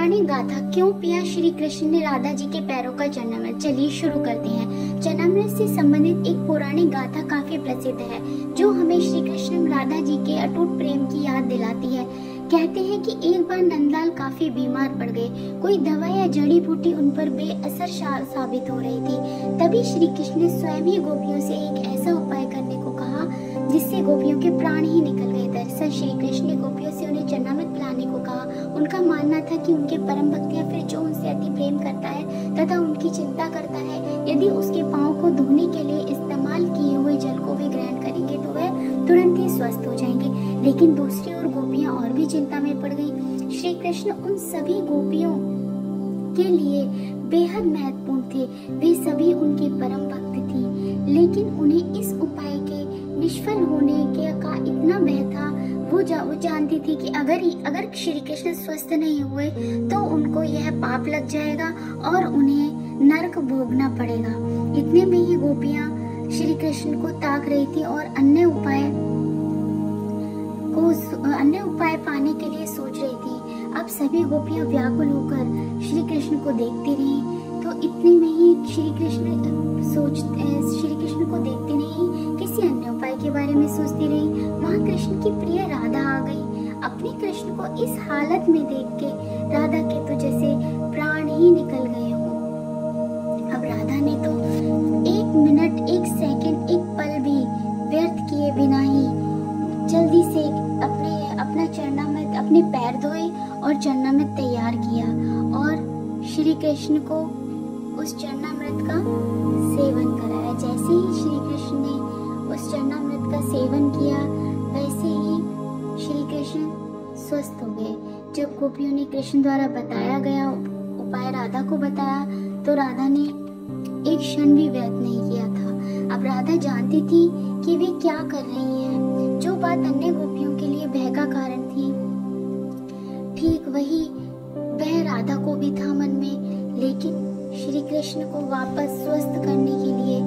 पौराणिक गाथा, क्यों पिया श्री कृष्ण ने राधा जी के पैरों का चरणामृत। चलिए शुरू करते हैं। चरणामृत से संबंधित एक पौराणिक गाथा काफी प्रसिद्ध है, जो हमें श्री कृष्ण राधा जी के अटूट प्रेम की याद दिलाती है। कहते हैं कि एक बार नंदलाल काफी बीमार पड़ गए। कोई दवा या जड़ी बूटी उन पर बेअसर साबित हो रही थी। तभी श्री कृष्ण ने स्वयं ही गोपियों से एक ऐसा उपाय करने को कहा जिससे गोपियों के प्राण ही निकल गए। दरअसल श्री कृष्ण ने गोपियों से उन्हें चरणामृत पिलाने को कहा। उनका मानना था कि उनके परम भक्त या फिर जो उनसे अति प्रेम करता है तथा उनकी चिंता करता है, यदि उसके पांव को धोने के लिए इस्तेमाल किए हुए जल को भी ग्रहण करेंगे तो वह तुरंत ही स्वस्थ हो जाएंगे। लेकिन दूसरी ओर गोपियां और भी चिंता में पड़ गईं। श्री कृष्ण उन सभी गोपियों के लिए बेहद महत्वपूर्ण थे। वे सभी उनकी परम भक्त थी, लेकिन उन्हें इस उपाय के निष्फल होने का इतना भय था। वो जानती थी कि अगर श्री कृष्ण स्वस्थ नहीं हुए तो उनको यह पाप लग जाएगा और उन्हें नरक भोगना पड़ेगा। इतने में ही गोपियां श्री कृष्ण को ताक रही थी और अन्य उपाय पाने के लिए सोच रही थी। अब सभी गोपियां व्याकुल होकर श्री कृष्ण को देखती रही। तो इतने में ही श्री कृष्ण को देखते नहीं किसी अन्य उपाय के बारे में सोचती रही। वहाँ कृष्ण की प्रिय राधा आ गई। अपने कृष्ण को इस हालत में देख के राधा के तो जैसे प्राण ही निकल गए हों। अब राधा ने तो एक मिनट, एक सेकंड, एक पल भी व्यर्थ किए बिना ही जल्दी से अपना चरणामृत, अपने पैर धोए और चरणामृत तैयार किया और श्री कृष्ण को उस चरणामृत का सेवन कराया। जैसे ही श्री कृष्ण ने उस चरणामृत का सेवन किया, वैसे ही श्री कृष्ण स्वस्थ हो गए। जब गोपियों ने कृष्ण द्वारा बताया गया उपाय राधा को बताया, तो राधा ने एक क्षण भी व्यर्थ नहीं किया था। अब राधा जानती थी कि वे क्या कर रही हैं। जो बात अन्य गोपियों के लिए भय का कारण थी, ठीक वही वह राधा को भी था मन में। लेकिन श्री कृष्ण को वापस स्वस्थ करने के लिए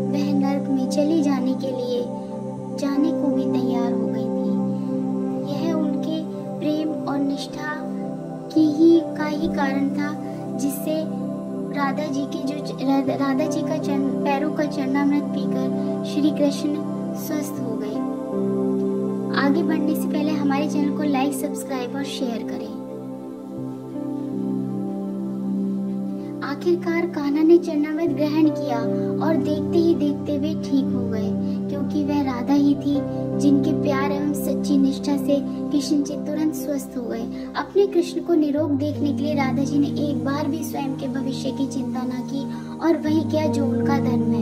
वह नरक में चले जाने को भी तैयार हो गई थी। यह उनके प्रेम और निष्ठा का ही कारण था, जिससे राधा जी का पैरों का चरणामृत पीकर श्री कृष्ण स्वस्थ हो गए। आगे बढ़ने से पहले हमारे चैनल को लाइक, सब्सक्राइब और शेयर करें। आखिरकार कान्हा ने चरणामृत ग्रहण किया और देखते ही देखते वे ठीक हो गए, क्योंकि वह राधा ही थी जिनके प्यार एवं सच्ची निष्ठा से कृष्ण जी तुरंत स्वस्थ हो गए। अपने कृष्ण को निरोग देखने के लिए राधा जी ने एक बार भी स्वयं के भविष्य की चिंता न की और वही किया जो उनका धर्म है।